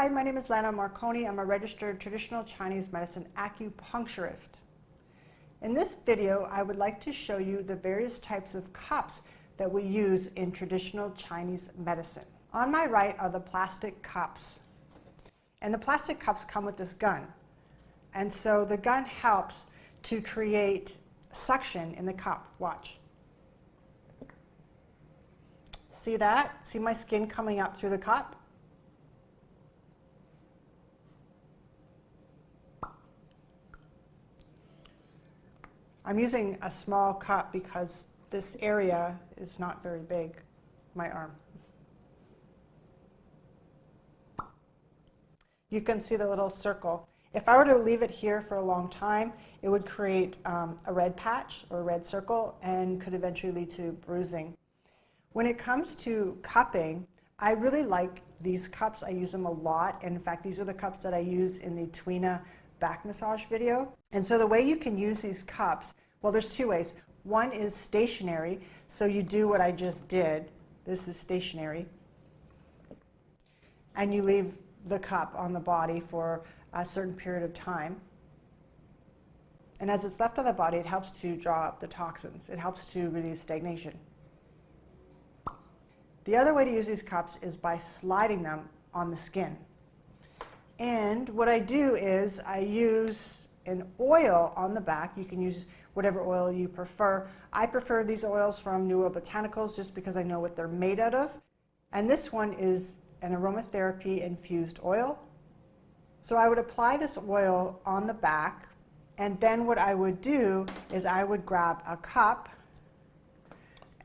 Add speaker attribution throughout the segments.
Speaker 1: Hi, my name is Lana Marconi. I'm a registered traditional Chinese medicine acupuncturist. In this video, I would like to show you the various types of cups that we use in traditional Chinese medicine. On my right are the plastic cups. And the plastic cups come with this gun. And so the gun helps to create suction in the cup. Watch. See that? See my skin coming up through the cup? I'm using a small cup because this area is not very big, my arm. You can see the little circle. If I were to leave it here for a long time, it would create a red patch or a red circle and could eventually lead to bruising. When it comes to cupping, I really like these cups. I use them a lot. And in fact, these are the cups that I use in the Twina back massage video. And so the way you can use these cups, well, there's two ways. One is stationary, so you do what I just did. This is stationary. And you leave the cup on the body for a certain period of time. And as it's left on the body, it helps to draw up the toxins. It helps to relieve stagnation. The other way to use these cups is by sliding them on the skin. And what I do is I use an oil on the back. You can use whatever oil you prefer. I prefer these oils from New World Botanicals just because I know what they're made out of. And this one is an aromatherapy infused oil. So I would apply this oil on the back, and then what I would do is I would grab a cup,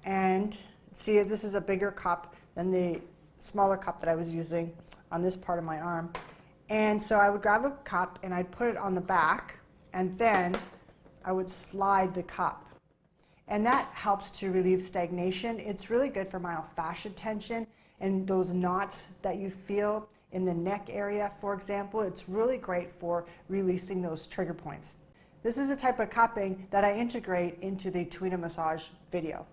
Speaker 1: and see, this is a bigger cup than the smaller cup that I was using on this part of my arm. And so I would grab a cup and I'd put it on the back, and then I would slide the cup. And that helps to relieve stagnation. It's really good for myofascial tension and those knots that you feel in the neck area, for example. It's really great for releasing those trigger points. This is a type of cupping that I integrate into the Twina massage video.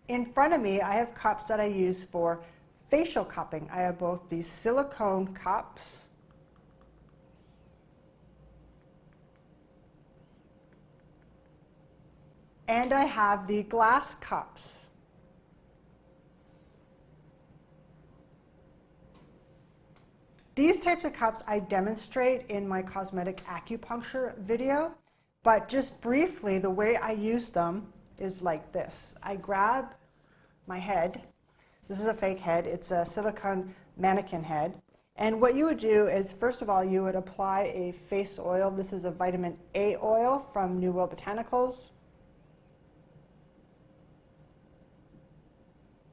Speaker 1: In front of me, I have cups that I use for facial cupping. I have both these silicone cups and I have the glass cups. These types of cups I demonstrate in my cosmetic acupuncture video, but just briefly, the way I use them is like this. I grab my head. This is a fake head. It's a silicone mannequin head. And what you would do is, first of all, you would apply a face oil. This is a vitamin A oil from New World Botanicals.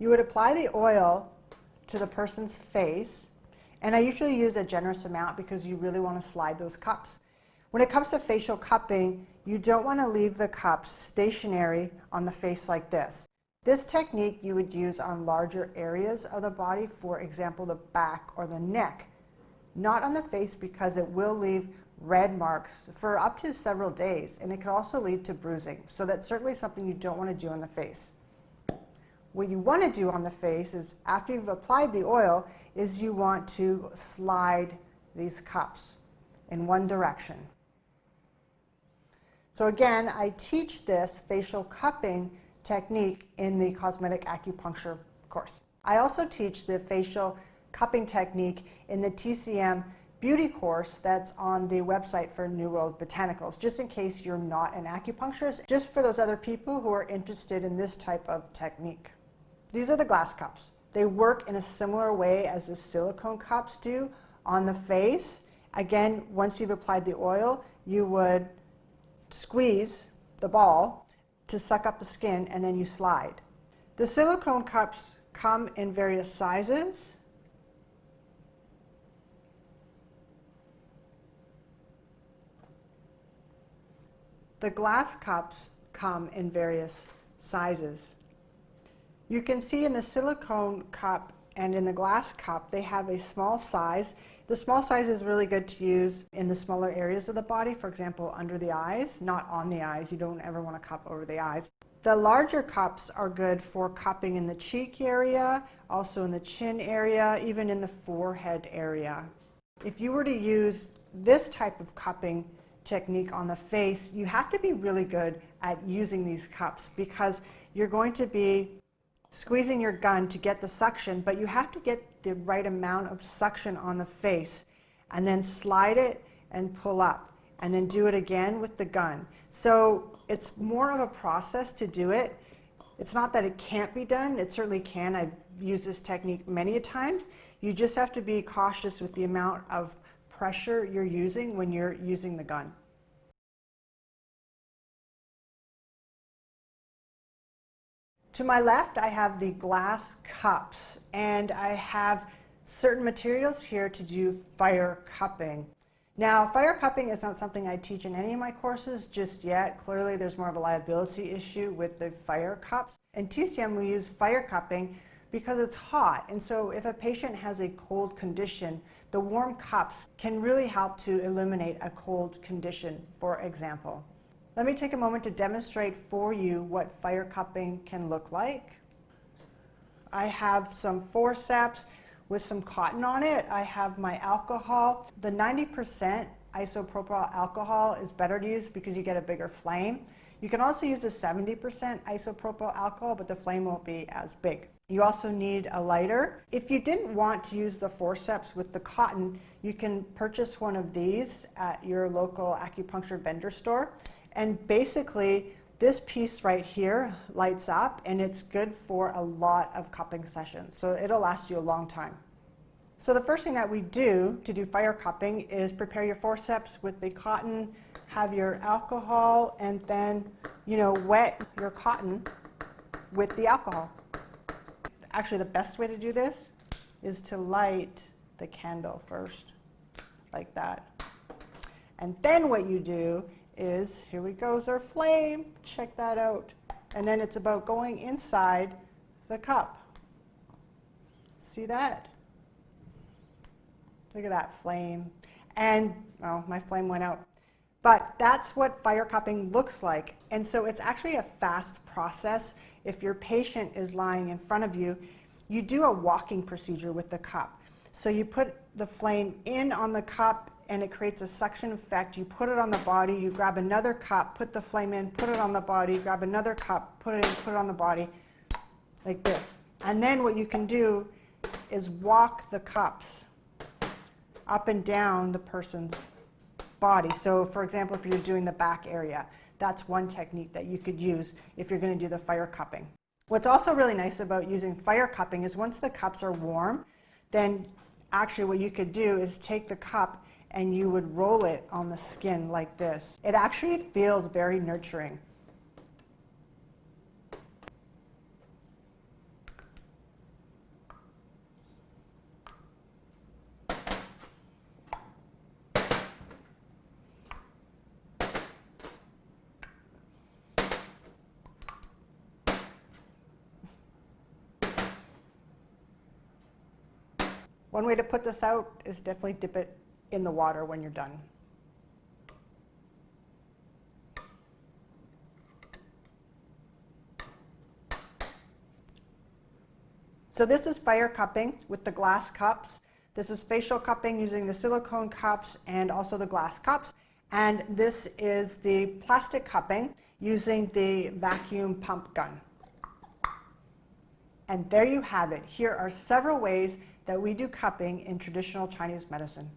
Speaker 1: You would apply the oil to the person's face, and I usually use a generous amount because you really want to slide those cups. When it comes to facial cupping, you don't want to leave the cups stationary on the face like this. This technique you would use on larger areas of the body, for example, the back or the neck, not on the face because it will leave red marks for up to several days, and it could also lead to bruising. So that's certainly something you don't want to do on the face. What you want to do on the face is, after you've applied the oil, is you want to slide these cups in one direction. So again, I teach this facial cupping technique in the cosmetic acupuncture course. I also teach the facial cupping technique in the TCM beauty course that's on the website for New World Botanicals, just in case you're not an acupuncturist, just for those other people who are interested in this type of technique. These are the glass cups. They work in a similar way as the silicone cups do on the face. Again, once you've applied the oil, you would squeeze the ball to suck up the skin, and then you slide. The silicone cups come in various sizes. The glass cups come in various sizes. You can see in the silicone cup and in the glass cup, they have a small size. The small size is really good to use in the smaller areas of the body, for example, under the eyes, not on the eyes. You don't ever want to cup over the eyes. The larger cups are good for cupping in the cheek area, also in the chin area, even in the forehead area. If you were to use this type of cupping technique on the face, you have to be really good at using these cups because you're going to be squeezing your gun to get the suction, but you have to get the right amount of suction on the face and then slide it and pull up and then do it again with the gun. So it's more of a process to do it. It's not that it can't be done, it certainly can. I've used this technique many a times. You just have to be cautious with the amount of pressure you're using when you're using the gun. To my left, I have the glass cups, and I have certain materials here to do fire cupping. Now, fire cupping is not something I teach in any of my courses just yet. Clearly, there's more of a liability issue with the fire cups. In TCM, we use fire cupping because it's hot, and so if a patient has a cold condition, the warm cups can really help to eliminate a cold condition, for example. Let me take a moment to demonstrate for you what fire cupping can look like. I have some forceps with some cotton on it. I have my alcohol. The 90% isopropyl alcohol is better to use because you get a bigger flame. You can also use a 70% isopropyl alcohol, but the flame won't be as big. You also need a lighter. If you didn't want to use the forceps with the cotton, you can purchase one of these at your local acupuncture vendor store. And basically, this piece right here lights up, and it's good for a lot of cupping sessions. So it'll last you a long time. So the first thing that we do to do fire cupping is prepare your forceps with the cotton, have your alcohol, and then, wet your cotton with the alcohol. Actually, the best way to do this is to light the candle first, like that. And then what you do is, here we go, is our flame. Check that out. And then it's about going inside the cup. See that? Look at that flame. And, oh, my flame went out. But that's what fire cupping looks like. And so it's actually a fast process. If your patient is lying in front of you, you do a walking procedure with the cup. So you put the flame in on the cup, and it creates a suction effect. You put it on the body, you grab another cup, put the flame in, put it on the body, grab another cup, put it in, put it on the body, like this. And then what you can do is walk the cups up and down the person's body. So for example, if you're doing the back area, that's one technique that you could use if you're going to do the fire cupping. What's also really nice about using fire cupping is once the cups are warm, then actually what you could do is take the cup and you would roll it on the skin like this. It actually feels very nurturing. One way to put this out is definitely dip it in the water when you're done. So this is fire cupping with the glass cups. This is facial cupping using the silicone cups and also the glass cups. And this is the plastic cupping using the vacuum pump gun. And there you have it. Here are several ways that we do cupping in traditional Chinese medicine.